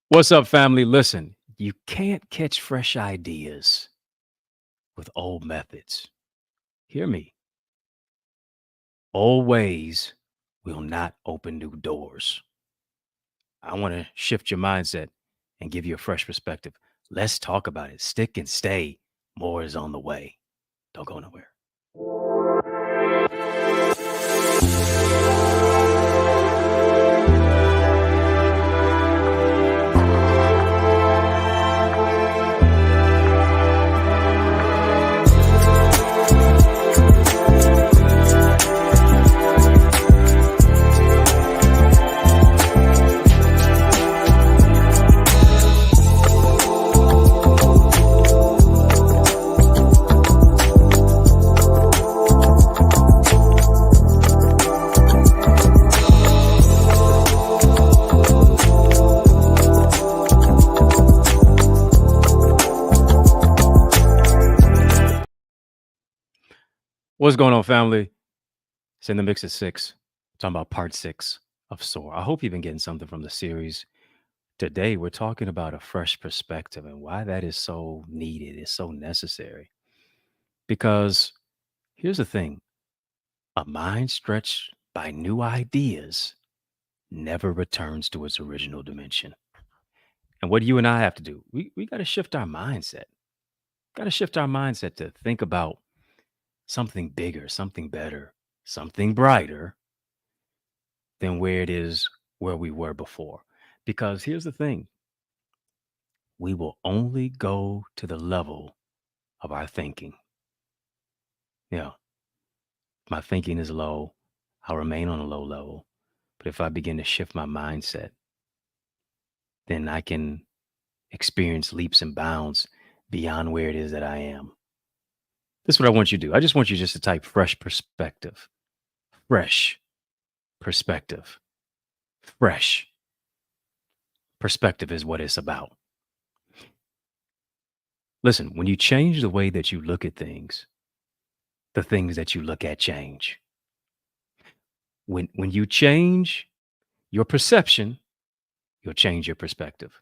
What's up, family? Listen, you can't catch fresh ideas with old methods. Hear me. Old ways will not open new doors. I want to shift your mindset and give you a fresh perspective. Let's talk about it. Stick and stay. More is on the way. Don't go nowhere. What's going on, family? It's in the mix at six. I'm talking about part six of Soar. I hope you've been getting something from the series. Today, we're talking about a fresh perspective and why that is so needed, is so necessary. Because here's the thing, a mind stretched by new ideas never returns to its original dimension. And what do you and I have to do? We got to shift our mindset. Got to shift our mindset to think about something bigger, something better, something brighter than where it is where we were before. Because here's the thing, we will only go to the level of our thinking. Yeah, my thinking is low. I'll remain on a low level. But if I begin to shift my mindset, then I can experience leaps and bounds beyond where it is that I am. This is what I want you to do. I just want you just to type fresh perspective. Fresh perspective. Fresh perspective is what it's about. Listen, when you change the way that you look at things, the things that you look at change. When you change your perception, you'll change your perspective.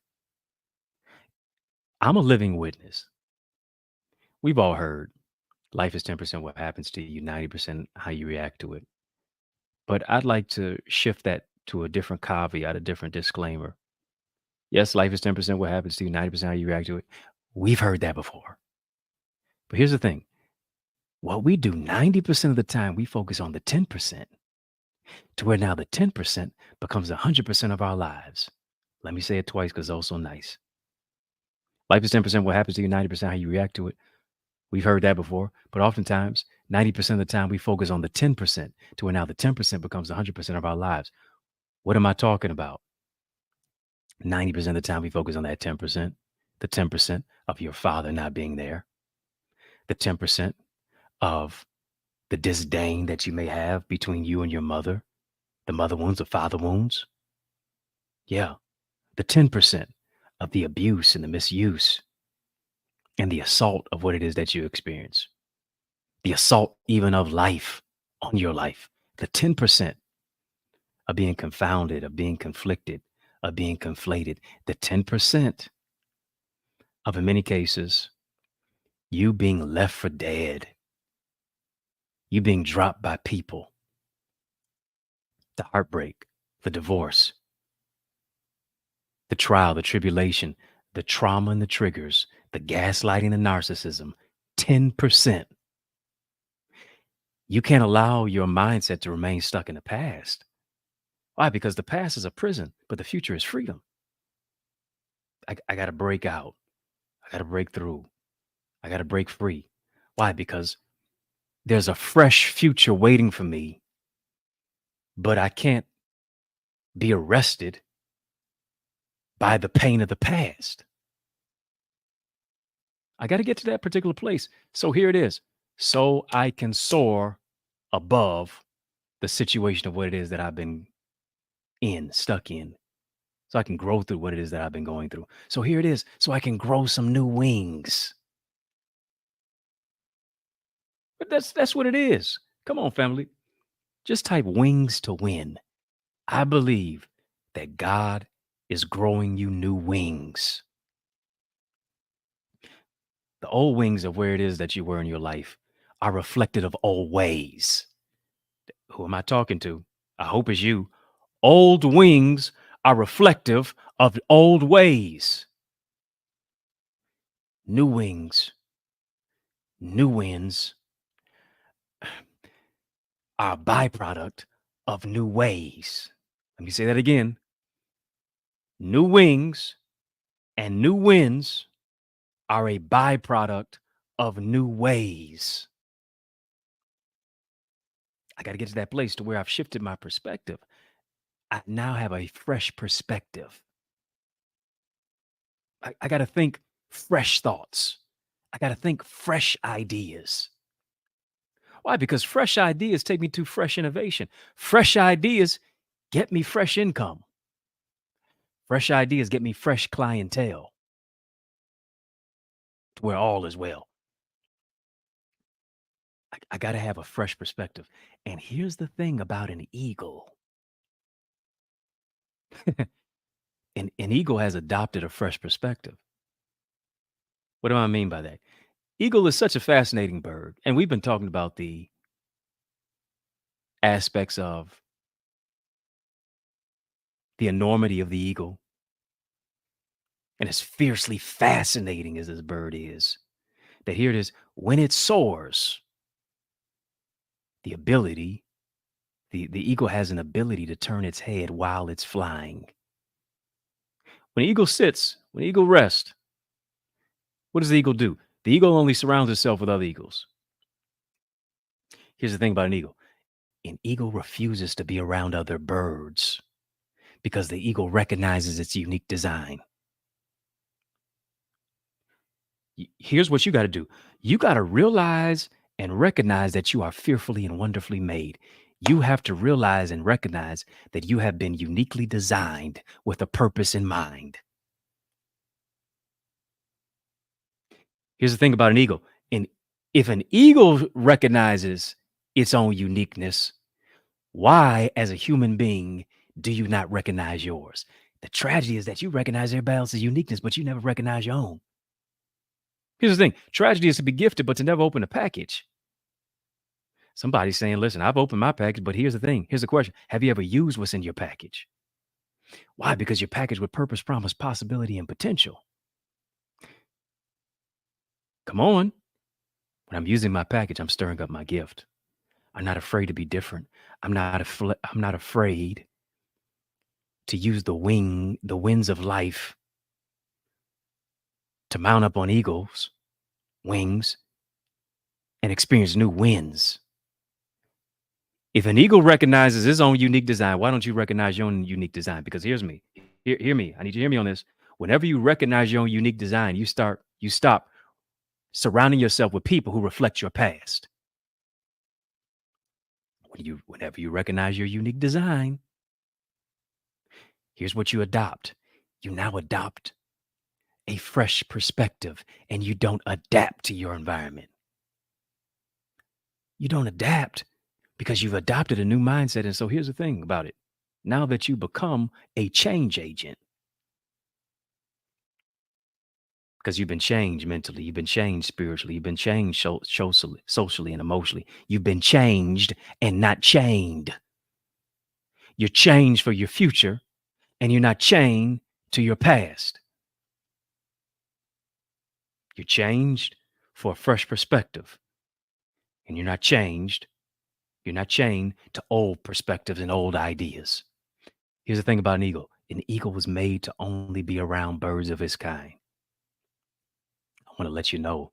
I'm a living witness. We've all heard life is 10% what happens to you, 90% how you react to it. But I'd like to shift that to a different caveat, a different disclaimer. Yes, life is 10% what happens to you, 90% how you react to it. We've heard that before. But here's the thing, what we do 90% of the time, we focus on the 10% to where now the 10% becomes 100% of our lives. Let me say it twice because it's also nice. Life is 10% what happens to you, 90% how you react to it. We've heard that before, but oftentimes 90% of the time we focus on the 10% to where now the 10% becomes 100% of our lives. What am I talking about? 90% of the time we focus on that 10%, the 10% of your father not being there, the 10% of the disdain that you may have between you and your mother, the mother wounds, the father wounds. Yeah, the 10% of the abuse and the misuse and the assault of what it is that you experience, the assault even of life on your life, the 10% of being confounded, of being conflicted, of being conflated, the 10% of, in many cases, you being left for dead, you being dropped by people, the heartbreak, the divorce, the trial, the tribulation, the trauma and the triggers, the gaslighting, the narcissism, 10%. You can't allow your mindset to remain stuck in the past. Why? Because the past is a prison, but the future is freedom. I got to break out. I got to break through. I got to break free. Why? Because there's a fresh future waiting for me, but I can't be arrested by the pain of the past. I got to get to that particular place. So here it is. So I can soar above the situation of what it is that I've been stuck in. So I can grow through what it is that I've been going through. So here it is. So I can grow some new wings. But that's what it is. Come on, family. Just type wings to win. I believe that God is growing you new wings. The old wings of where it is that you were in your life are reflected of old ways. Who am I talking to? I hope it's you. Old wings are reflective of old ways. New wings, new winds are a byproduct of new ways. Let me say that again. New wings and new winds are a byproduct of new ways. I got to get to that place to where I've shifted my perspective. I now have a fresh perspective. I got to think fresh thoughts. I got to think fresh ideas. Why? Because fresh ideas take me to fresh innovation. Fresh ideas get me fresh income. Fresh ideas get me fresh clientele to where all is well. I got to have a fresh perspective. And here's the thing about an eagle. An eagle has adopted a fresh perspective. What do I mean by that? Eagle is such a fascinating bird. And we've been talking about the aspects of the enormity of the eagle. And as fiercely fascinating as this bird is, that here it is, when it soars, the ability, the eagle has an ability to turn its head while it's flying. When an eagle sits, when an eagle rests, what does the eagle do? The eagle only surrounds itself with other eagles. Here's the thing about an eagle refuses to be around other birds because the eagle recognizes its unique design. Here's what you got to do. You got to realize and recognize that you are fearfully and wonderfully made. You have to realize and recognize that you have been uniquely designed with a purpose in mind. Here's the thing about an eagle. And if an eagle recognizes its own uniqueness, why, as a human being, do you not recognize yours? The tragedy is that you recognize everybody else's uniqueness, but you never recognize your own. Here's the thing. Tragedy is to be gifted, but to never open a package. Somebody's saying, listen, I've opened my package, but here's the thing. Here's the question. Have you ever used what's in your package? Why? Because you're packaged with purpose, promise, possibility, and potential. Come on. When I'm using my package, I'm stirring up my gift. I'm not afraid to be different. I'm not afraid to use the winds of life to mount up on eagles' wings and experience new winds. If an eagle recognizes his own unique design, why don't you recognize your own unique design? Because here's me. Hear me. I need you to hear me on this. Whenever you recognize your own unique design, you stop surrounding yourself with people who reflect your past. Whenever you recognize your unique design, here's what you adopt. You now adopt a fresh perspective, and you don't adapt to your environment. You don't adapt because you've adopted a new mindset. And so here's the thing about it. Now that you become a change agent, because you've been changed mentally, you've been changed spiritually, you've been changed socially and emotionally. You've been changed and not chained. You're changed for your future, and you're not chained to your past. You're changed for a fresh perspective, and you're not chained to old perspectives and old ideas. Here's the thing about an eagle. An eagle was made to only be around birds of its kind. I want to let you know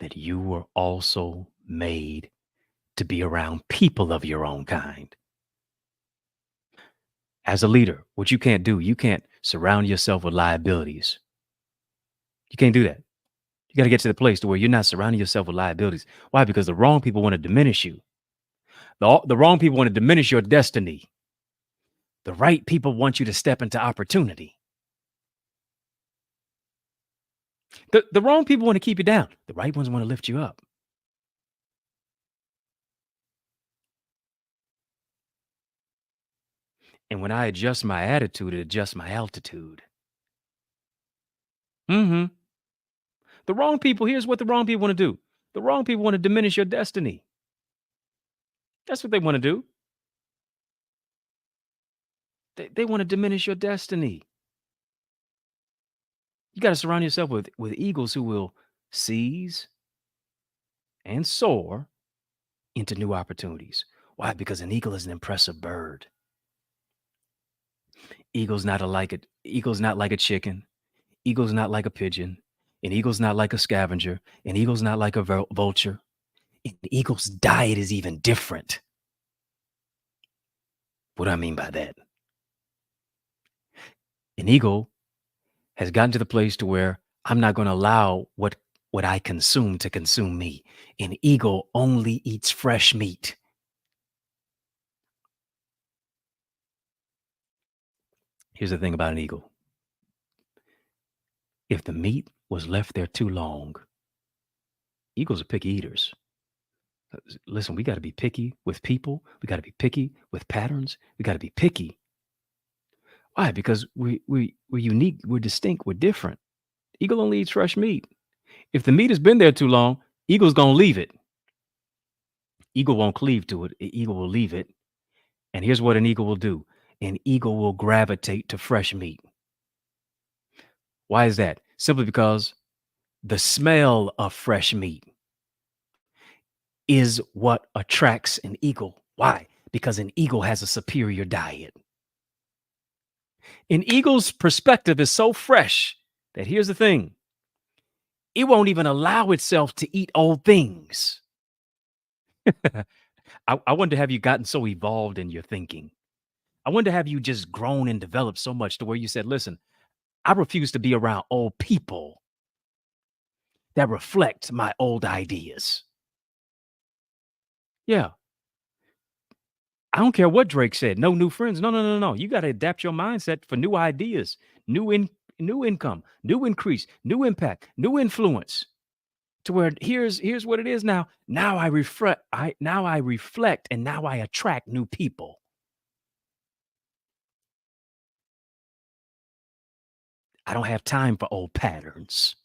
that you were also made to be around people of your own kind. As a leader, what you can't do, you can't surround yourself with liabilities. You can't do that. You got to get to the place to where you're not surrounding yourself with liabilities. Why? Because the wrong people want to diminish you. The wrong people want to diminish your destiny. The right people want you to step into opportunity. The wrong people want to keep you down. The right ones want to lift you up. And when I adjust my attitude, it adjusts my altitude. Hmm. The wrong people, here's what the wrong people want to do. The wrong people want to diminish your destiny. That's what they want to do. They want to diminish your destiny. You got to surround yourself with eagles who will seize and soar into new opportunities. Why? Because an eagle is an impressive bird. Eagle's not like a chicken. Eagle's not like a pigeon. An eagle's not like a scavenger. An eagle's not like a vulture. An eagle's diet is even different. What do I mean by that? An eagle has gotten to the place to where I'm not going to allow what I consume to consume me. An eagle only eats fresh meat. Here's the thing about an eagle. If the meat was left there too long, eagles are picky eaters. Listen, we got to be picky with people. We got to be picky with patterns. We got to be picky. Why? Because we're unique. We're distinct. We're different. Eagle only eats fresh meat. If the meat has been there too long, eagle's gonna leave it. Eagle won't cleave to it. Eagle will leave it. And here's what an eagle will do. An eagle will gravitate to fresh meat. Why is that? Simply because the smell of fresh meat is what attracts an eagle. Why? Because an eagle has a superior diet. An eagle's perspective is so fresh that here's the thing. It won't even allow itself to eat old things. I wonder, have you gotten so evolved in your thinking? I wonder, have you just grown and developed so much to where you said, listen, I refuse to be around old people that reflect my old ideas. Yeah. I don't care what Drake said. No new friends. No, no, no, no. You got to adapt your mindset for new ideas, new income, new increase, new impact, new influence. To where here's what it is now. Now I reflect, and now I attract new people. I don't have time for old patterns.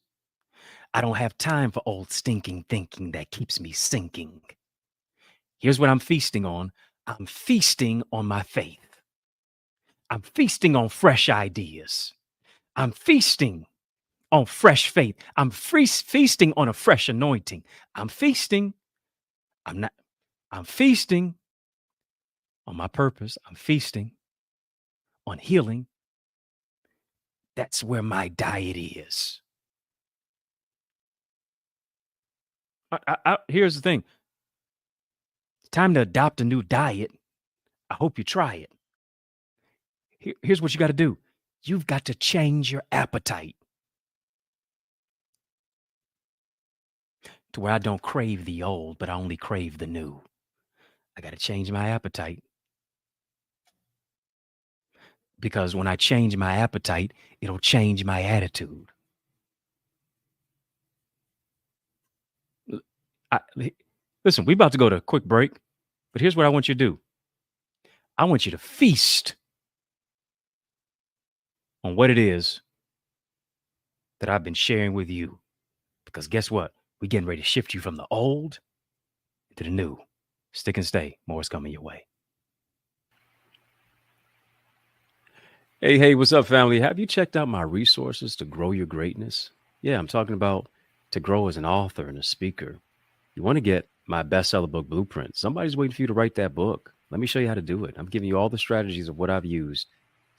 I don't have time for old stinking thinking that keeps me sinking. Here's what I'm feasting on. I'm feasting on my faith. I'm feasting on fresh ideas. I'm feasting on fresh faith. I'm feasting on a fresh anointing. I'm feasting. I'm not, I'm feasting on my purpose. I'm feasting on healing. That's where my diet is. Here's the thing. It's time to adopt a new diet. I hope you try it. Here's what you got to do. You've got to change your appetite to where I don't crave the old, but I only crave the new. I got to change my appetite because when I change my appetite, it'll change my attitude. I, Listen, we're about to go to a quick break, but here's what I want you to do. I want you to feast on what it is that I've been sharing with you. Because guess what? We're getting ready to shift you from the old to the new. Stick and stay. More is coming your way. Hey, what's up, family? Have you checked out my resources to grow your greatness? Yeah, I'm talking about to grow as an author and a speaker. You want to get my bestseller book blueprint. Somebody's waiting for you to write that book. Let me show you how to do it. I'm giving you all the strategies of what I've used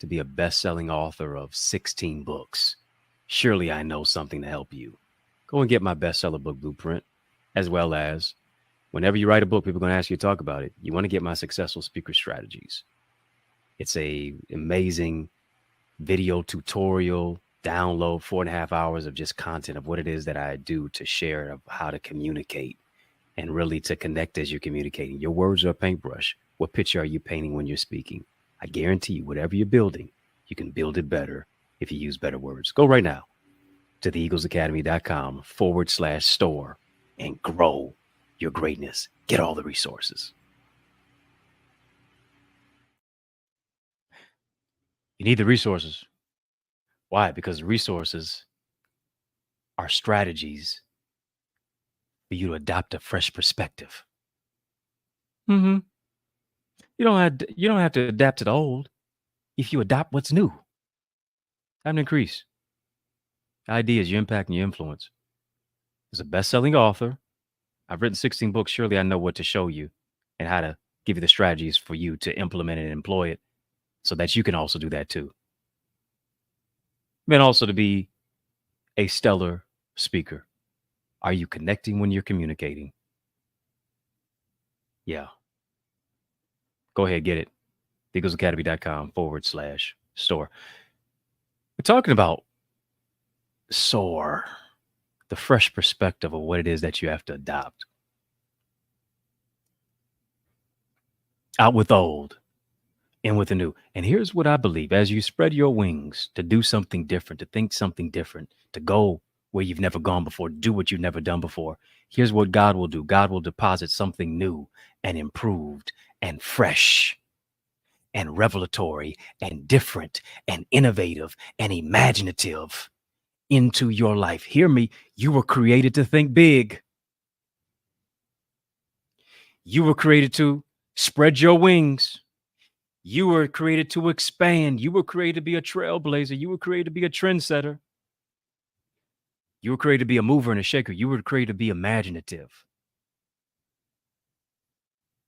to be a best-selling author of 16 books. Surely I know something to help you. Go and get my bestseller book blueprint, as well as whenever you write a book, people are going to ask you to talk about it. You want to get my successful speaker strategies. It's a amazing video tutorial download, 4.5 hours of just content of what it is that I do to share of how to communicate and really to connect as you're communicating. Your words are a paintbrush. What picture are you painting when you're speaking? I guarantee you, whatever you're building, you can build it better if you use better words. Go right now to theeaglesacademy.com/store and grow your greatness. Get all the resources. You need the resources. Why? Because the resources are strategies for you to adopt a fresh perspective. Hmm. You don't have to adapt to the old. If you adopt what's new, time to increase. Ideas, your impact, and your influence. As a best-selling author, I've written 16 books. Surely I know what to show you and how to give you the strategies for you to implement and employ it so that you can also do that too. And also to be a stellar speaker. Are you connecting when you're communicating? Yeah. Go ahead, get it. eaglesacademy.com/store. We're talking about Soar, the fresh perspective of what it is that you have to adopt. Out with old, in with the new. And here's what I believe: as you spread your wings to do something different, to think something different, to go where you've never gone before, do what you've never done before, here's what God will do: God will deposit something new and improved and fresh and revelatory and different and innovative and imaginative into your life. Hear me. You were created to think big. You were created to spread your wings. You were created to expand. You were created to be a trailblazer. You were created to be a trendsetter. You were created to be a mover and a shaker. You were created to be imaginative.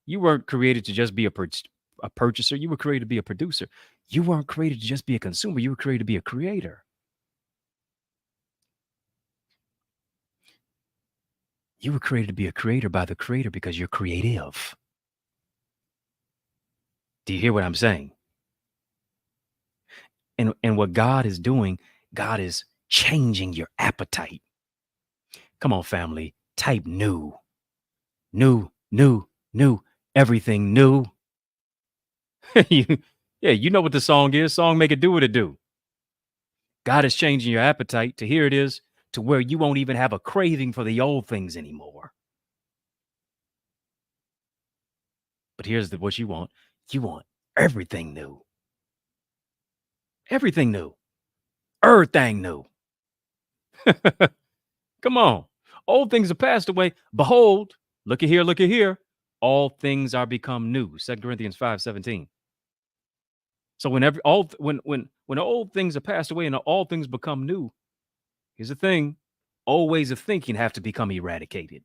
You weren't created to just be a purchaser. You were created to be a producer. You weren't created to just be a consumer. You were created to be a creator. You were created to be a creator by the creator because you're creative. Do you hear what I'm saying? And what God is doing, God is changing your appetite. Come on, family. Type new, new, new, new, everything new. Yeah, you know what the song is. Song make it do what it do. God is changing your appetite to here it is to where you won't even have a craving for the old things anymore. But here's what you want. You want everything new. Everything new. Everything new. Come on. Old things are passed away. Behold, look at here, look at here. All things are become new. 2 Corinthians 5:17. So whenever all when old things are passed away and all things become new, here's the thing: old ways of thinking have to become eradicated.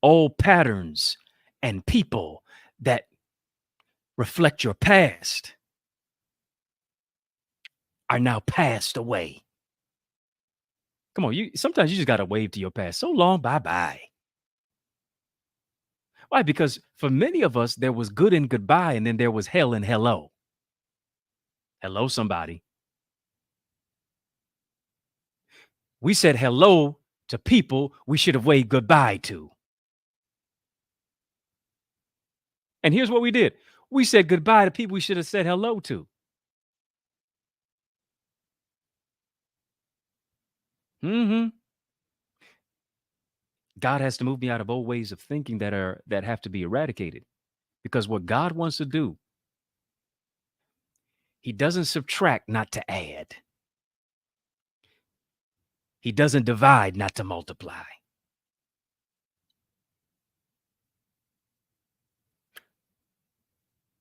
Old patterns and people that reflect your past are now passed away. Come on, you sometimes you just gotta wave to your past. So long, bye-bye. Why? Because for many of us, there was good and goodbye, and then there was hell and hello. Hello, somebody. We said hello to people we should have waved goodbye to. And here's what we did. We said goodbye to people we should have said hello to. Hmm. God has to move me out of old ways of thinking that have to be eradicated. Because what God wants to do, he doesn't subtract not to add. He doesn't divide not to multiply.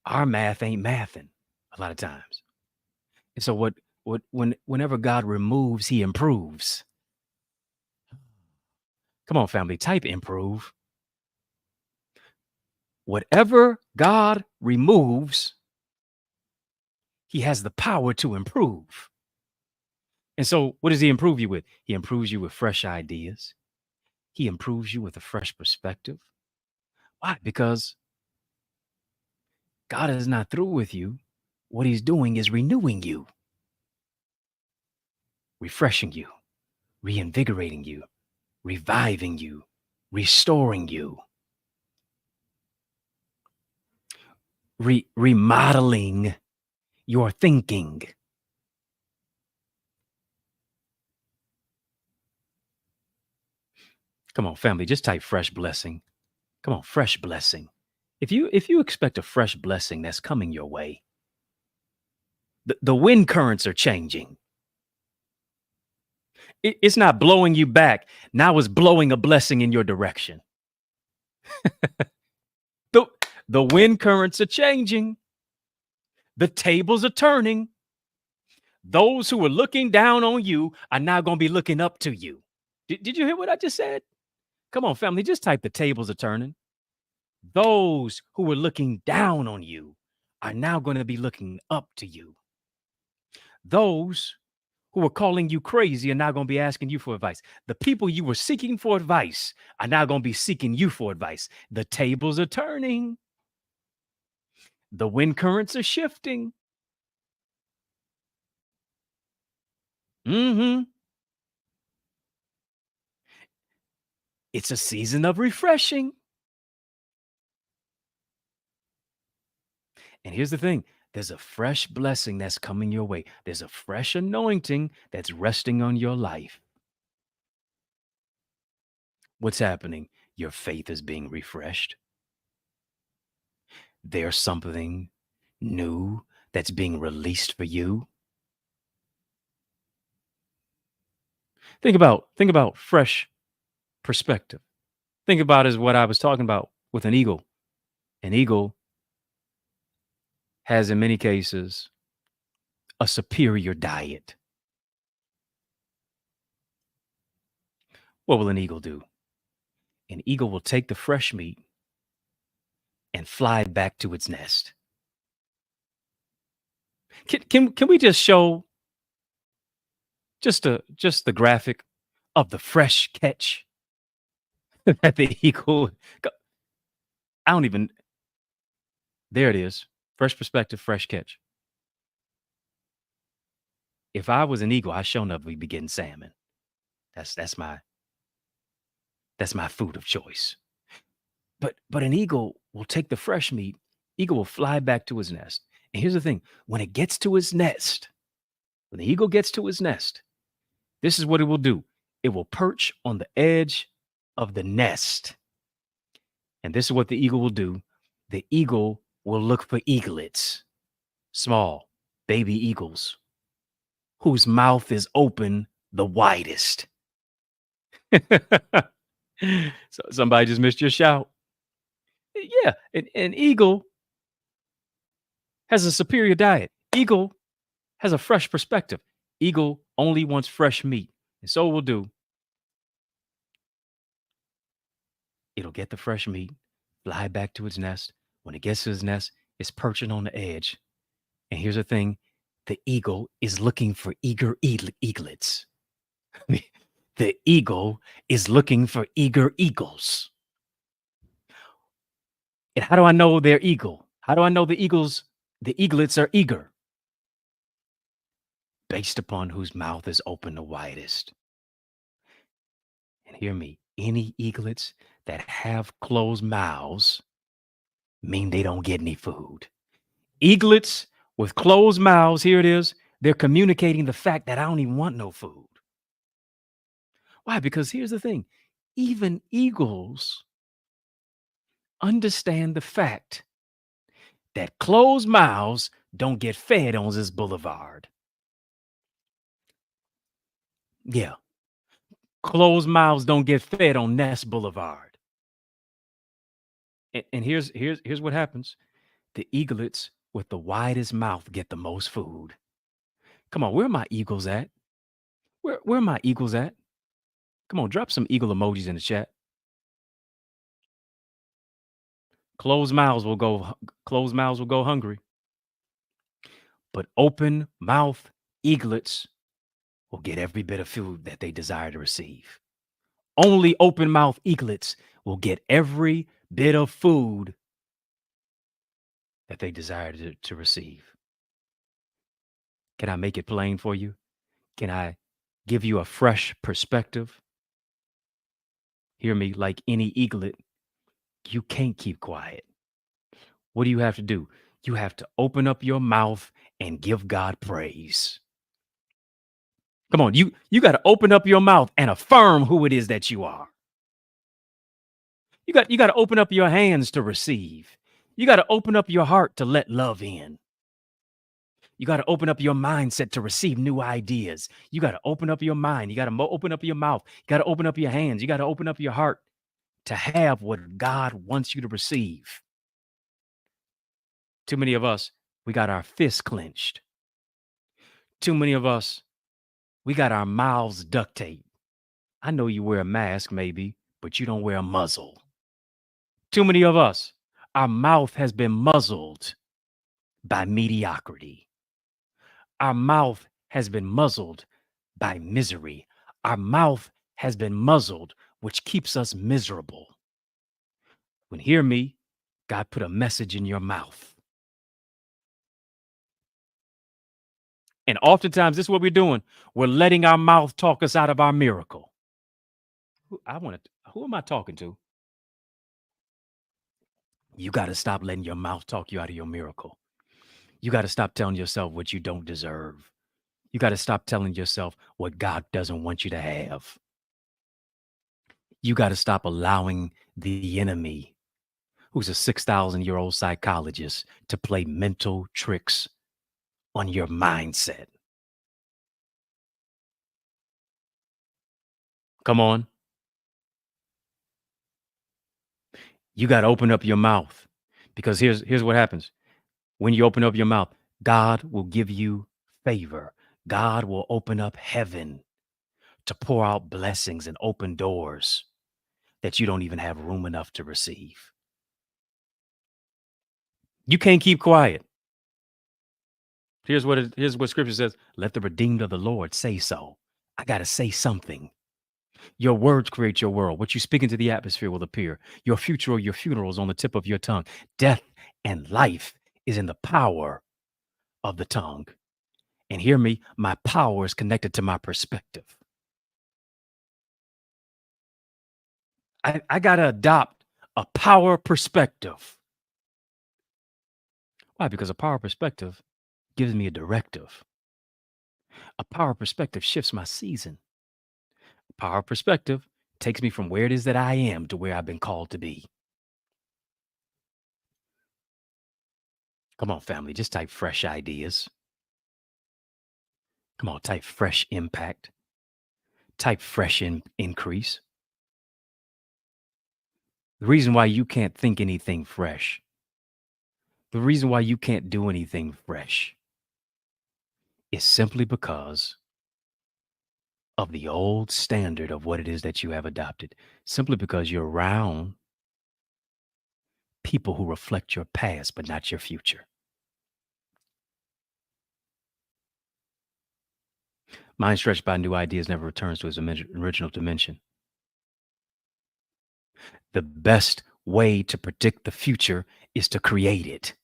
Our math ain't mathing a lot of times. And so whenever God removes, he improves. Come on, family, type improve. Whatever God removes, he has the power to improve. And so what does he improve you with? He improves you with fresh ideas. He improves you with a fresh perspective. Why? Because God is not through with you. What he's doing is renewing you, refreshing you, reinvigorating you, reviving you, restoring you, remodeling your thinking. Come on, family, just type fresh blessing. Come on, fresh blessing. If you expect a fresh blessing that's coming your way, The wind currents are changing. It's not blowing you back. Now it's blowing a blessing in your direction. The, the wind currents are changing. The tables are turning. Those who were looking down on you are now going to be looking up to you. Did you hear what I just said? Come on, family, just type the tables are turning. Those who were looking down on you are now going to be looking up to you. Those who were calling you crazy are now going to be asking you for advice. The people you were seeking for advice are now going to be seeking you for advice. The tables are turning. The wind currents are shifting. It's a season of refreshing. And here's the thing, there's a fresh blessing that's coming your way. There's a fresh anointing that's resting on your life. What's happening? Your faith is being refreshed. There's something new that's being released for you. Think about fresh perspective. Think about is what I was talking about with an eagle. An eagle has in many cases a superior diet. What will an eagle do? An eagle will take the fresh meat and fly back to its nest. Can we just show just the graphic of the fresh catch that the eagle I don't even there it is. Fresh perspective, fresh catch. If I was an eagle, I sure enough would be getting salmon. That's my food of choice. But an eagle will take the fresh meat, eagle will fly back to his nest. And here's the thing, when it gets to his nest, when the eagle gets to his nest, this is what it will do. It will perch on the edge of the nest. And this is what the eagle will do. The eagle will look for eaglets, small baby eagles, whose mouth is open the widest. So somebody just missed your shout. Yeah, an eagle has a superior diet. Eagle has a fresh perspective. Eagle only wants fresh meat. And so it will do. It'll get the fresh meat, fly back to its nest. When it gets to its nest, it's perching on the edge. And here's the thing, the eagle is looking for eager eaglets. The eagle is looking for eager eagles. And how do I know they're eagle? How do I know the eaglets are eager? Based upon whose mouth is open the widest. And hear me, any eaglets that have closed mouths mean they don't get any food. Eaglets with closed mouths, here it is, they're communicating the fact that I don't even want no food. Why? Because here's the thing, even eagles understand the fact that closed mouths don't get fed on this boulevard. Yeah. Closed mouths don't get fed on Nest Boulevard. And here's what happens. The eaglets with the widest mouth get the most food. Come on, where are my eagles at? Where are my eagles at? Come on, drop some eagle emojis in the chat. Closed mouths will go hungry. But open mouth eaglets will get every bit of food that they desire to receive. Only open mouth eaglets will get every bit of food that they desire to receive. Can I make it plain for you? Can I give you a fresh perspective? Hear me, like any eaglet, you can't keep quiet. What do you have to do? You have to open up your mouth and give God praise. Come on, you got to open up your mouth and affirm who it is that you are. You got to open up your hands to receive. You got to open up your heart to let love in. You got to open up your mindset to receive new ideas. You got to open up your mind. You got to open up your mouth. You got to open up your hands. You got to open up your heart to have what God wants you to receive. Too many of us, we got our fists clenched. Too many of us, we got our mouths duct taped. I know you wear a mask, maybe, but you don't wear a muzzle. Too many of us, our mouth has been muzzled by mediocrity. Our mouth has been muzzled by misery. Our mouth has been muzzled, which keeps us miserable. When hear me, God put a message in your mouth. And oftentimes, this is what we're doing. We're letting our mouth talk us out of our miracle. Who am I talking to? You got to stop letting your mouth talk you out of your miracle. You got to stop telling yourself what you don't deserve. You got to stop telling yourself what God doesn't want you to have. You got to stop allowing the enemy, who's a 6,000-year-old psychologist, to play mental tricks on your mindset. Come on. You got to open up your mouth, because here's what happens. When you open up your mouth, God will give you favor. God will open up heaven to pour out blessings and open doors that you don't even have room enough to receive. You can't keep quiet. Here's what scripture says. Let the redeemed of the Lord say so. I got to say something. Your words create your world. What you speak into the atmosphere will appear. Your future or your funeral is on the tip of your tongue. Death and life is in the power of the tongue. And hear me, my power is connected to my perspective. I got to adopt a power perspective. Why? Because a power perspective gives me a directive. A power perspective shifts my season. A power perspective takes me from where it is that I am to where I've been called to be. Come on, family, just type fresh ideas. Come on, type fresh impact. Type fresh increase. The reason why you can't think anything fresh, the reason why you can't do anything fresh is simply because of the old standard of what it is that you have adopted, simply because you're around people who reflect your past, but not your future. Mind stretched by new ideas never returns to its original dimension. The best way to predict the future is to create it.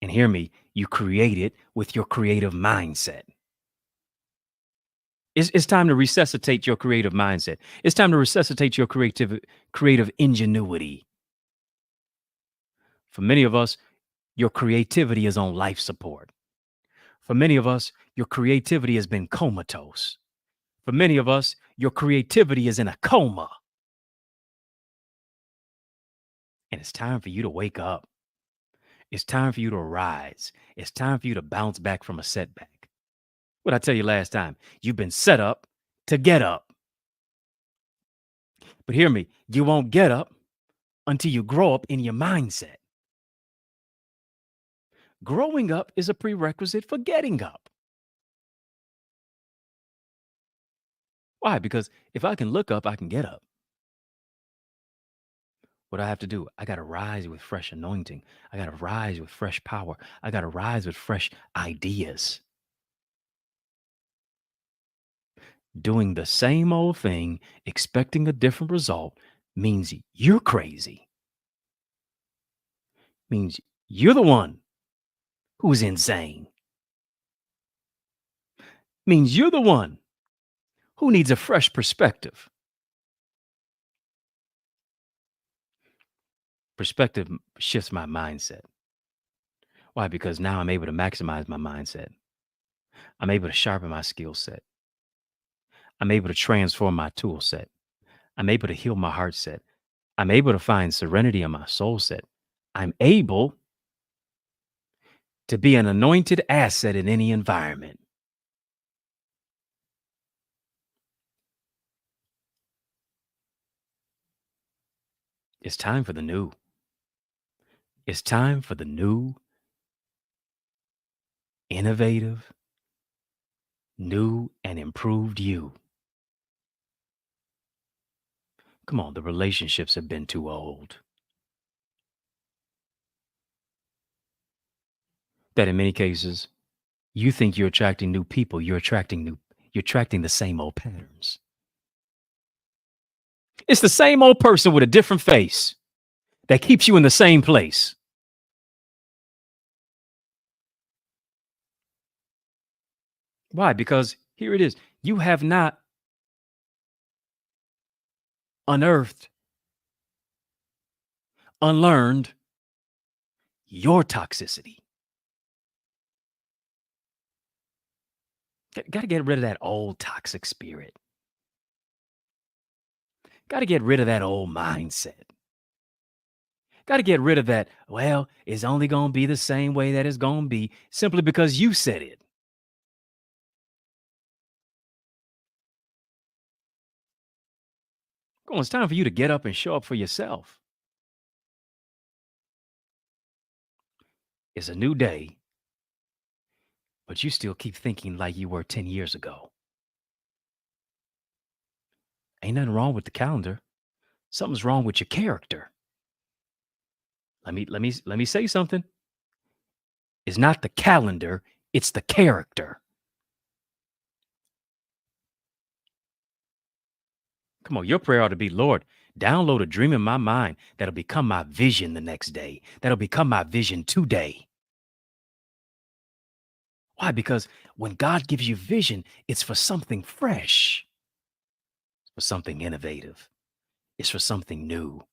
And hear me, you create it with your creative mindset. It's time to resuscitate your creative mindset. It's time to resuscitate your creative ingenuity. For many of us, your creativity is on life support. For many of us, your creativity has been comatose. For many of us, your creativity is in a coma. And it's time for you to wake up. It's time for you to arise. It's time for you to bounce back from a setback. What I tell you last time, you've been set up to get up. But hear me, you won't get up until you grow up in your mindset. Growing up is a prerequisite for getting up. Why? Because if I can look up, I can get up. What do I have to do? I got to rise with fresh anointing. I got to rise with fresh power. I got to rise with fresh ideas. Doing the same old thing, expecting a different result, means you're crazy. Means you're the one who's insane. Means you're the one who needs a fresh perspective. Perspective shifts my mindset. Why? Because now I'm able to maximize my mindset. I'm able to sharpen my skill set. I'm able to transform my tool set. I'm able to heal my heart set. I'm able to find serenity in my soul set. I'm able to be an anointed asset in any environment. It's time for the new. It's time for the new, innovative, new, and improved you. Come on, the relationships have been too old. That in many cases, you think you're attracting new people, you're attracting the same old patterns. It's the same old person with a different face that keeps you in the same place. Why? Because here it is. You have not unearthed, unlearned your toxicity. Got to get rid of that old toxic spirit. Got to get rid of that old mindset. Got to get rid of that, well, it's only going to be the same way that it's going to be simply because you said it. Come on, it's time for you to get up and show up for yourself. It's a new day, but you still keep thinking like you were 10 years ago. Ain't nothing wrong with the calendar. Something's wrong with your character. Let me say something. It's not the calendar, it's the character. Come on, your prayer ought to be, Lord, download a dream in my mind that'll become my vision the next day. That'll become my vision today. Why? Because when God gives you vision, it's for something fresh, for something innovative. It's for something new.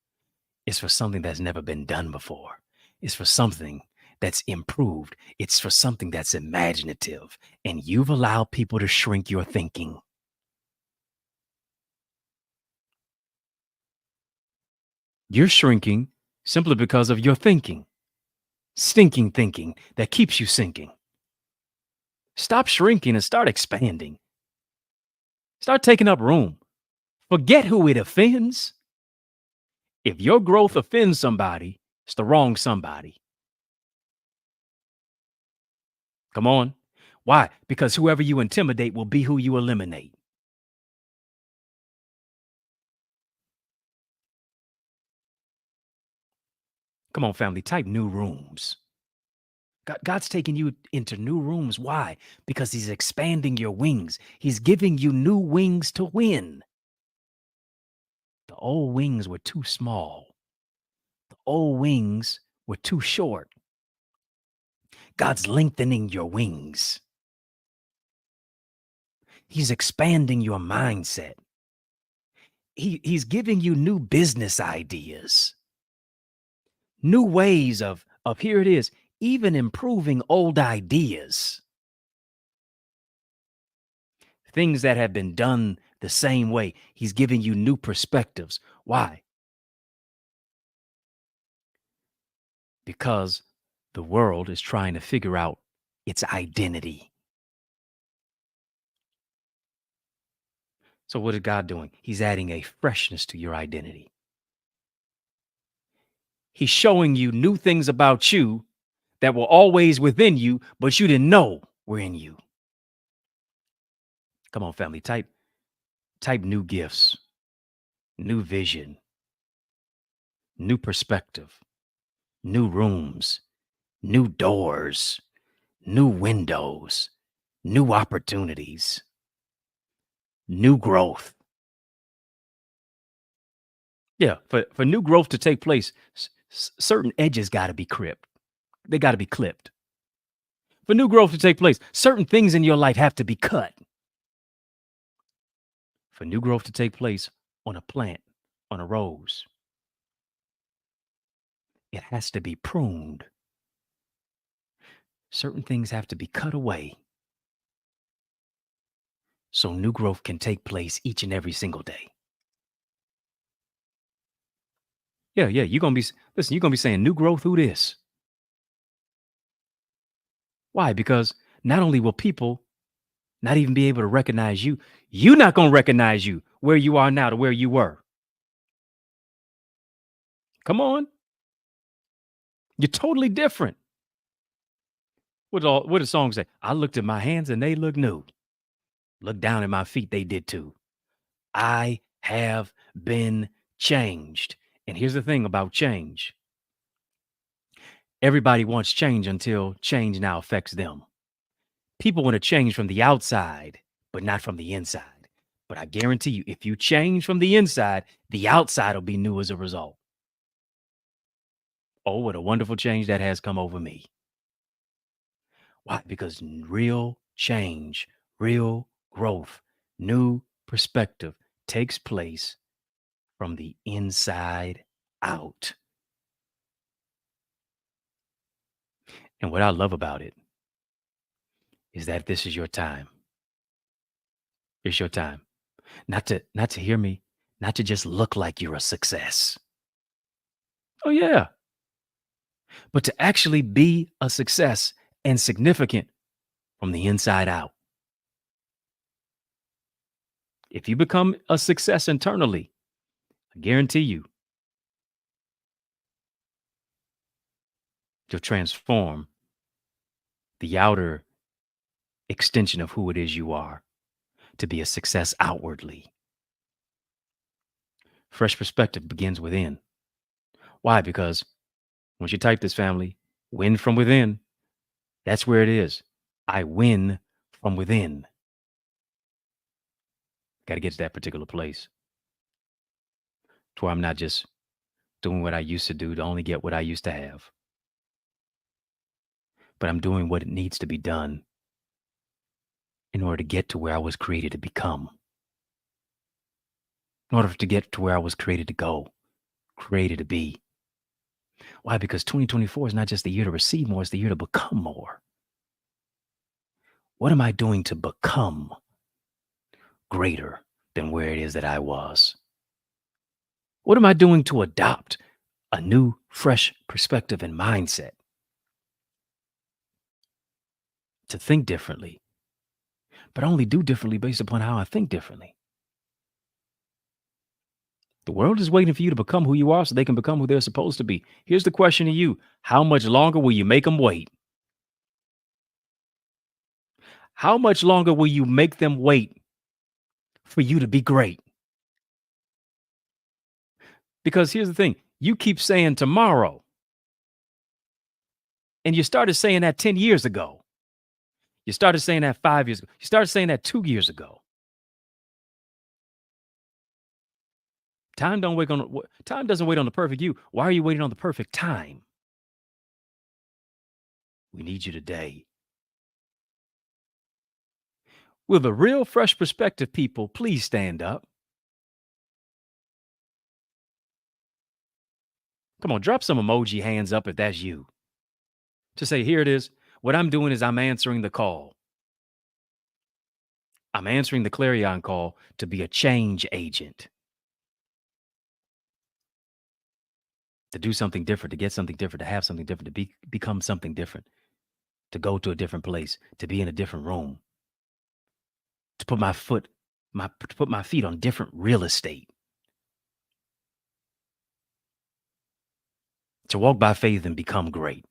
It's for something that's never been done before. It's for something that's improved. It's for something that's imaginative. And you've allowed people to shrink your thinking. You're shrinking simply because of your thinking, stinking thinking that keeps you sinking. Stop shrinking and start expanding. Start taking up room. Forget who it offends. If your growth offends somebody, it's the wrong somebody. Come on. Why? Because whoever you intimidate will be who you eliminate. Come on, family, type new rooms. God's taking you into new rooms. Why? Because he's expanding your wings. He's giving you new wings to win. The old wings were too small. The old wings were too short. God's lengthening your wings. He's expanding your mindset. He's giving you new business ideas, new ways of here it is, even improving old ideas. Things that have been done the same way. He's giving you new perspectives. Why? Because the world is trying to figure out its identity. So what is God doing? He's adding a freshness to your identity. He's showing you new things about you that were always within you, but you didn't know were in you. Come on, family, type new gifts, new vision, new perspective, new rooms, new doors, new windows, new opportunities, new growth. Yeah, for new growth to take place, certain edges got to be clipped. They got to be clipped. For new growth to take place, certain things in your life have to be cut. For new growth to take place on a plant, on a rose, it has to be pruned. Certain things have to be cut away so new growth can take place each and every single day. Yeah, you're gonna be listen, you're gonna be saying new growth, who this? Why? Because not only will people not even be able to recognize you, you're not going to recognize you where you are now to where you were. Come on. You're totally different. What does song say? I looked at my hands and they look new. Look down at my feet, they did too. I have been changed. And here's the thing about change. Everybody wants change until change now affects them. People want to change from the outside, but not from the inside. But I guarantee you, if you change from the inside, the outside will be new as a result. Oh, what a wonderful change that has come over me. Why? Because real change, real growth, new perspective takes place from the inside out. And what I love about it is that this is your time. It's your time. Not to hear me, not to just look like you're a success. Oh yeah, but to actually be a success and significant from the inside out. If you become a success internally, I guarantee you'll transform the outer extension of who it is you are to be a success outwardly. Fresh perspective begins within. Why? Because once you type this, family, win from within, that's where it is. I win from within. Got to get to that particular place to where I'm not just doing what I used to do to only get what I used to have, but I'm doing what it needs to be done in order to get to where I was created to become, in order to get to where I was created to go, created to be. Why? Because 2024 is not just the year to receive more, it's the year to become more. What am I doing to become greater than where it is that I was? What am I doing to adopt a new, fresh perspective and mindset? To think differently, but only do differently based upon how I think differently. The world is waiting for you to become who you are so they can become who they're supposed to be. Here's the question to you. How much longer will you make them wait? How much longer will you make them wait for you to be great? Because here's the thing. You keep saying tomorrow, and you started saying that 10 years ago. You started saying that 5 years ago. You started saying that 2 years ago. Time doesn't wait on the perfect you. Why are you waiting on the perfect time? We need you today. Will the real fresh perspective people please stand up? Come on, drop some emoji hands up if that's you. To say, here it is. What I'm doing is I'm answering the call. I'm answering the clarion call to be a change agent, to do something different, to get something different, to have something different, to become something different, to go to a different place, to be in a different room, to put my feet on different real estate, to walk by faith and become great.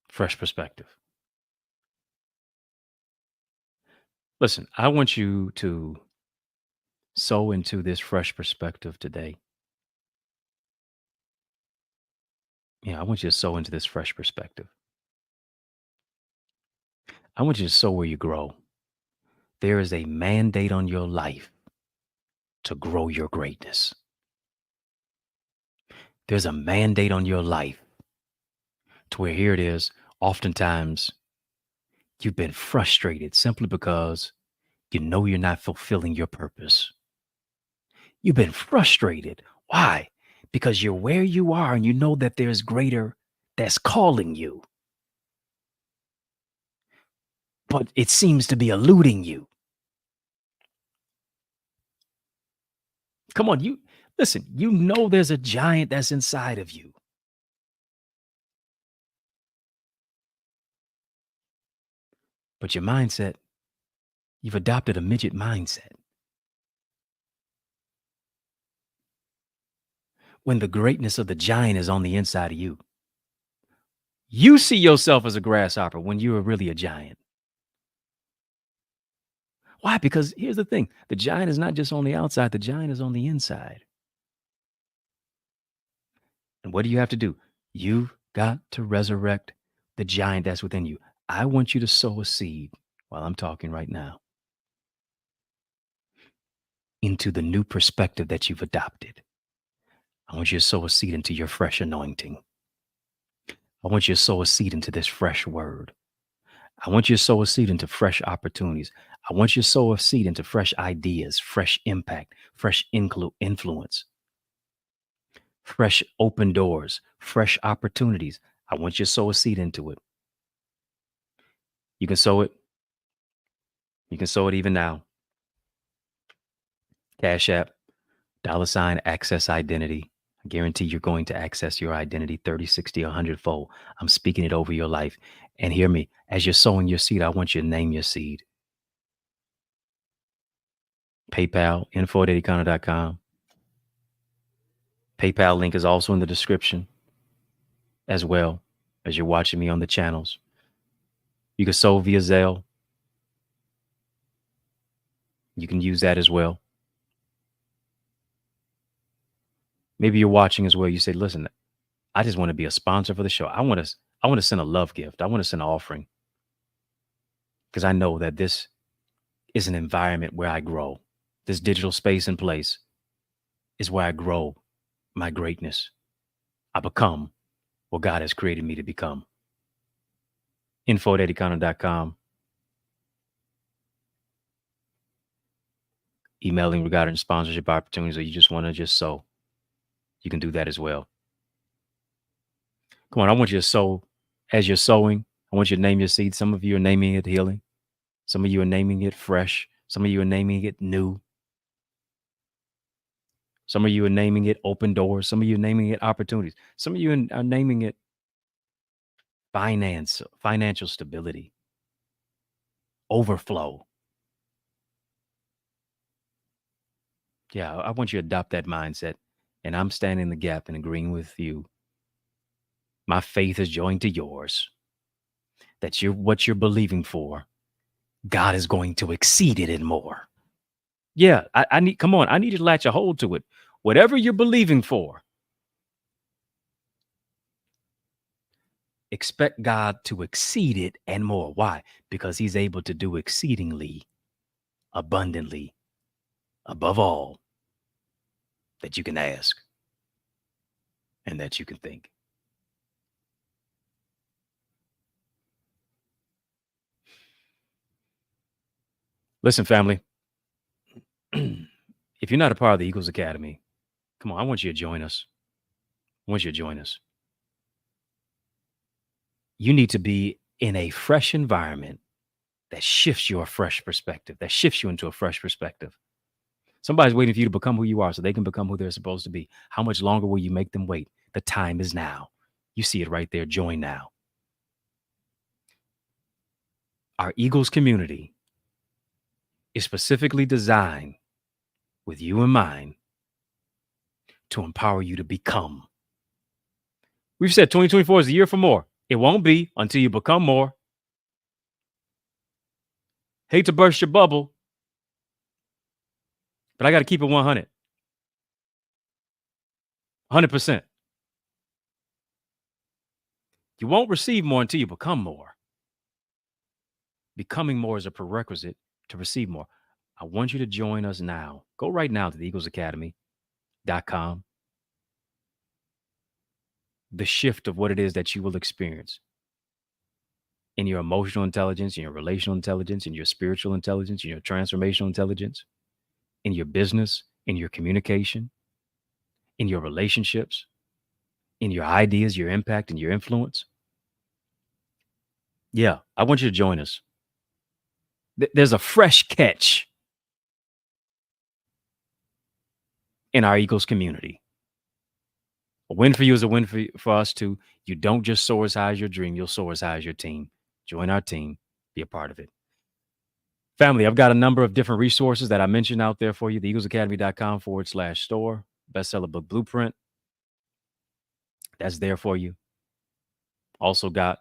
Fresh perspective. Listen, I want you to sow into this fresh perspective today. Yeah, I want you to sow into this fresh perspective. I want you to sow where you grow. There is a mandate on your life to grow your greatness. There's a mandate on your life to where here it is. Oftentimes, you've been frustrated simply because you know you're not fulfilling your purpose. You've been frustrated. Why? Because you're where you are and you know that there's greater that's calling you, but it seems to be eluding you. Come on, you Listen, you know there's a giant that's inside of you. But your mindset, you've adopted a midget mindset. When the greatness of the giant is on the inside of you, you see yourself as a grasshopper when you are really a giant. Why? Because here's the thing, the giant is not just on the outside, the giant is on the inside. And what do you have to do? You've got to resurrect the giant that's within you. I want you to sow a seed while I'm talking right now into the new perspective that you've adopted. I want you to sow a seed into your fresh anointing. I want you to sow a seed into this fresh word. I want you to sow a seed into fresh opportunities. I want you to sow a seed into fresh ideas, fresh impact, fresh influence, fresh open doors, fresh opportunities. I want you to sow a seed into it. You can sow it. You can sow it even now. Cash App, $ access identity. I guarantee you're going to access your identity 30, 60, 100 fold. I'm speaking it over your life. And hear me, as you're sowing your seed, I want you to name your seed. PayPal, info@EddieConnor.com. PayPal link is also in the description as well as you're watching me on the channels. You can sow via Zelle. You can use that as well. Maybe you're watching as well. You say, listen, I just want to be a sponsor for the show. I want to send a love gift. I want to send an offering because I know that this is an environment where I grow. This digital space and place is where I grow my greatness. I become what God has created me to become. info@EddieConnor.com. Emailing regarding sponsorship opportunities, or you just want to just sow, you can do that as well. Come on, I want you to sow. As you're sowing, I want you to name your seed. Some of you are naming it healing. Some of you are naming it fresh. Some of you are naming it new. Some of you are naming it open doors. Some of you are naming it opportunities. Some of you are naming it financial stability, overflow. Yeah, I want you to adopt that mindset. And I'm standing in the gap and agreeing with you. My faith is joined to yours. That what you're believing for, God is going to exceed it and more. Yeah, I need, come on, I need you to latch a hold to it. Whatever you're believing for, expect God to exceed it and more. Why? Because he's able to do exceedingly, abundantly, above all that you can ask and that you can think. Listen, family, if you're not a part of the Eagles Academy, come on, I want you to join us. I want you to join us. You need to be in a fresh environment that shifts your fresh perspective, that shifts you into a fresh perspective. Somebody's waiting for you to become who you are so they can become who they're supposed to be. How much longer will you make them wait? The time is now. You see it right there. Join now. Our Eagles community is specifically designed with you in mind to empower you to become. We've said 2024 is the year for more. It won't be until you become more. Hate to burst your bubble, but I got to keep it 100. 100%. You won't receive more until you become more. Becoming more is a prerequisite to receive more. I want you to join us now. Go right now to the EaglesAcademy.com. The shift of what it is that you will experience in your emotional intelligence, in your relational intelligence, in your spiritual intelligence, in your transformational intelligence, in your business, in your communication, in your relationships, in your ideas, your impact, and your influence. Yeah, I want you to join us. There's a fresh catch. in our Eagles community. A win for you is a win for us too. You don't just soar as high as your dream, you'll soar as high as your team. Join our team, be a part of it. Family, I've got a number of different resources that I mentioned out there for you. TheEaglesAcademy.com/store, bestseller book blueprint. That's there for you. Also got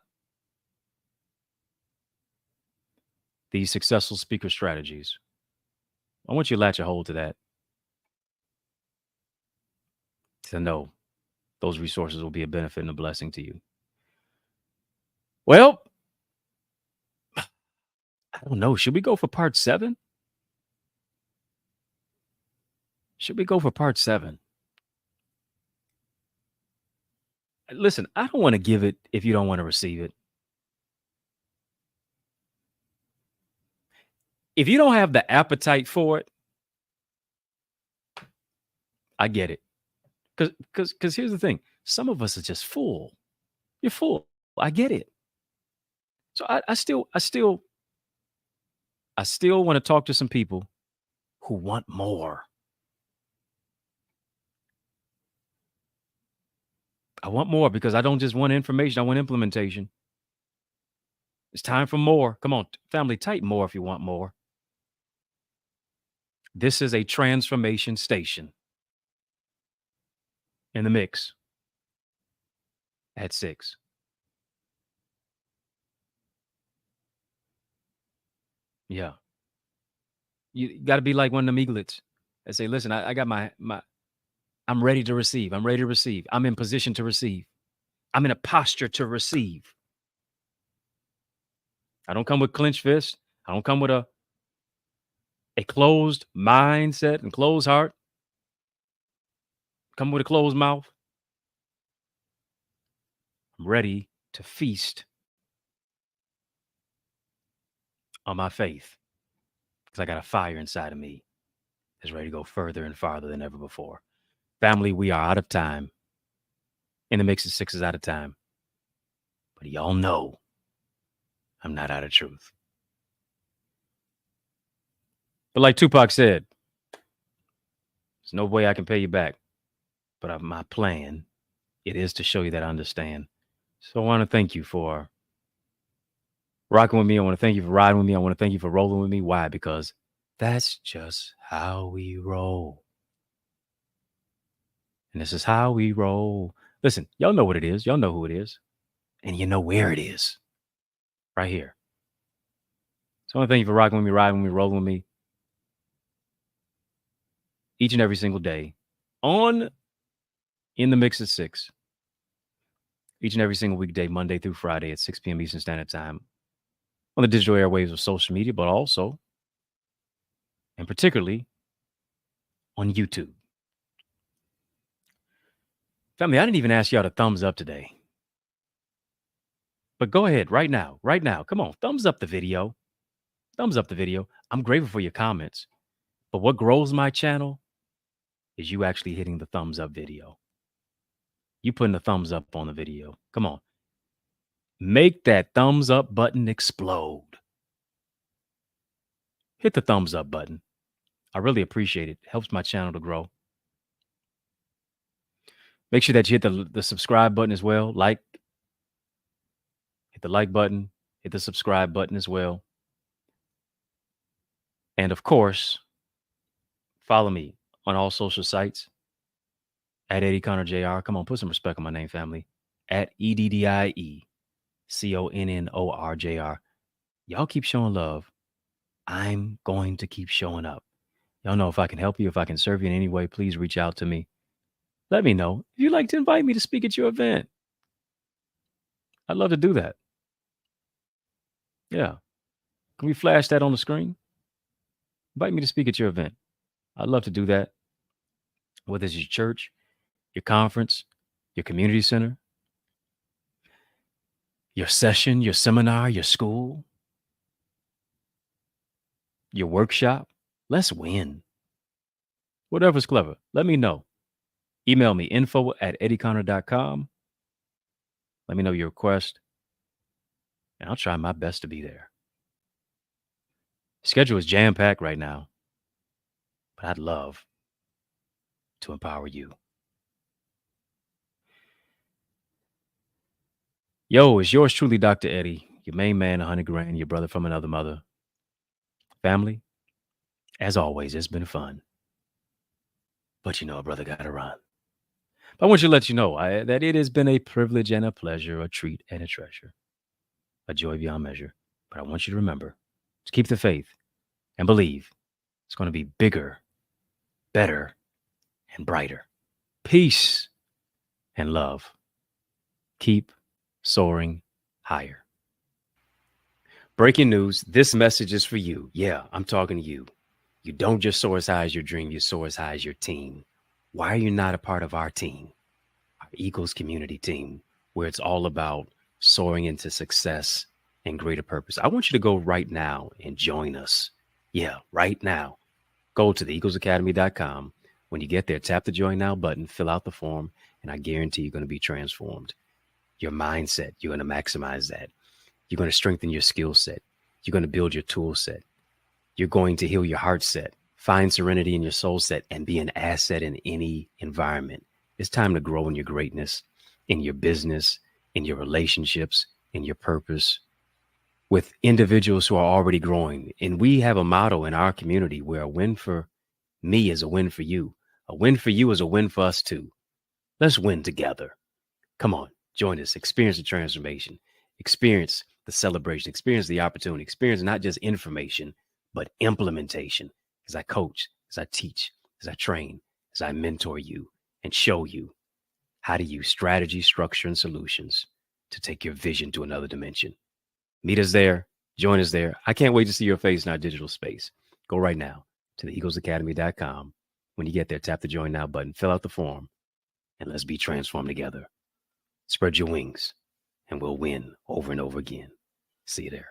these successful speaker strategies. I want you to latch a hold to that to know those resources will be a benefit and a blessing to you. Well, I don't know. Should we go for part 7? Should we go for part 7? Listen, I don't want to give it if you don't want to receive it. If you don't have the appetite for it, I get it. Because here's the thing. Some of us are just full. You're full. I get it. So I still want to talk to some people who want more. I want more because I don't just want information. I want implementation. It's time for more. Come on, family, type more if you want more. This is a transformation station in the mix at 6. Yeah. You got to be like one of them eaglets that say, listen, I got my, I'm ready to receive. I'm ready to receive. I'm in position to receive. I'm in a posture to receive. I don't come with clenched fists. I don't come with a closed mindset and closed heart. Come with a closed mouth. I'm ready to feast on my faith because I got a fire inside of me that's ready to go further and farther than ever before. Family, we are out of time. In the mix of 6 is out of time. But y'all know I'm not out of truth. But like Tupac said, there's no way I can pay you back. But my plan, it is to show you that I understand. So I want to thank you for rocking with me. I want to thank you for riding with me. I want to thank you for rolling with me. Why? Because that's just how we roll. And this is how we roll. Listen, y'all know what it is. Y'all know who it is. And you know where it is. Right here. So I want to thank you for rocking with me, riding with me, rolling with me. Each and every single day. On In the Mix at 6. Each and every single weekday, Monday through Friday at 6 p.m. Eastern Standard Time. On the digital airwaves of social media, but also, and particularly, on YouTube. Family, I didn't even ask y'all to thumbs up today. But go ahead right now. Come on, thumbs up the video. Thumbs up the video. I'm grateful for your comments. But what grows my channel is you actually hitting the thumbs up video. You putting the thumbs up on the video. Come on. Make that thumbs up button explode. Hit the thumbs up button. I really appreciate it. It helps my channel to grow. Make sure that you hit the subscribe button as well. Hit the like button. Hit the subscribe button as well. And of course, follow me on all social sites at EddieConnorJr. Come on, put some respect on my name, family. At EddieConnorJr. Y'all keep showing love. I'm going to keep showing up. Y'all know if I can help you, if I can serve you in any way, please reach out to me. Let me know if you'd like to invite me to speak at your event. I'd love to do that. Yeah. Can we flash that on the screen? Invite me to speak at your event. I'd love to do that. Whether it's your church, your conference, your community center, your session, your seminar, your school, your workshop. Let's win. Whatever's clever. Let me know. Email me info@eddieconnor.com. Let me know your request. And I'll try my best to be there. Schedule is jam-packed right now. But I'd love to empower you. Yo, it's yours truly, Dr. Eddie, your main man, 100 grand, your brother from another mother. Family, as always, it's been fun. But a brother got to run. But I want you to let you know that it has been a privilege and a pleasure, a treat and a treasure, a joy beyond measure. But I want you to remember to keep the faith and believe it's going to be bigger, better, and brighter. Peace and love. Keep soaring higher. Breaking news, this message is for you. Yeah, I'm talking to you. You don't just soar as high as your dream, you soar as high as your team. Why are you not a part of our team, our Eagles community team, where it's all about soaring into success and greater purpose? I want you to go right now and join us. Yeah, right now. Go to theeaglesacademy.com. When you get there, tap the Join Now button, fill out the form, and I guarantee you're going to be transformed. Your mindset, you're going to maximize that. You're going to strengthen your skill set. You're going to build your tool set. You're going to heal your heart set, find serenity in your soul set, and be an asset in any environment. It's time to grow in your greatness, in your business, in your relationships, in your purpose, with individuals who are already growing. And we have a motto in our community where a win for me is a win for you. A win for you is a win for us too. Let's win together. Come on, join us, experience the transformation, experience the celebration, experience the opportunity, experience not just information, but implementation. As I coach, as I teach, as I train, as I mentor you and show you how to use strategy, structure, and solutions to take your vision to another dimension. Meet us there. Join us there. I can't wait to see your face in our digital space. Go right now to theeaglesacademy.com. When you get there, tap the Join Now button, fill out the form, and let's be transformed together. Spread your wings, and we'll win over and over again. See you there.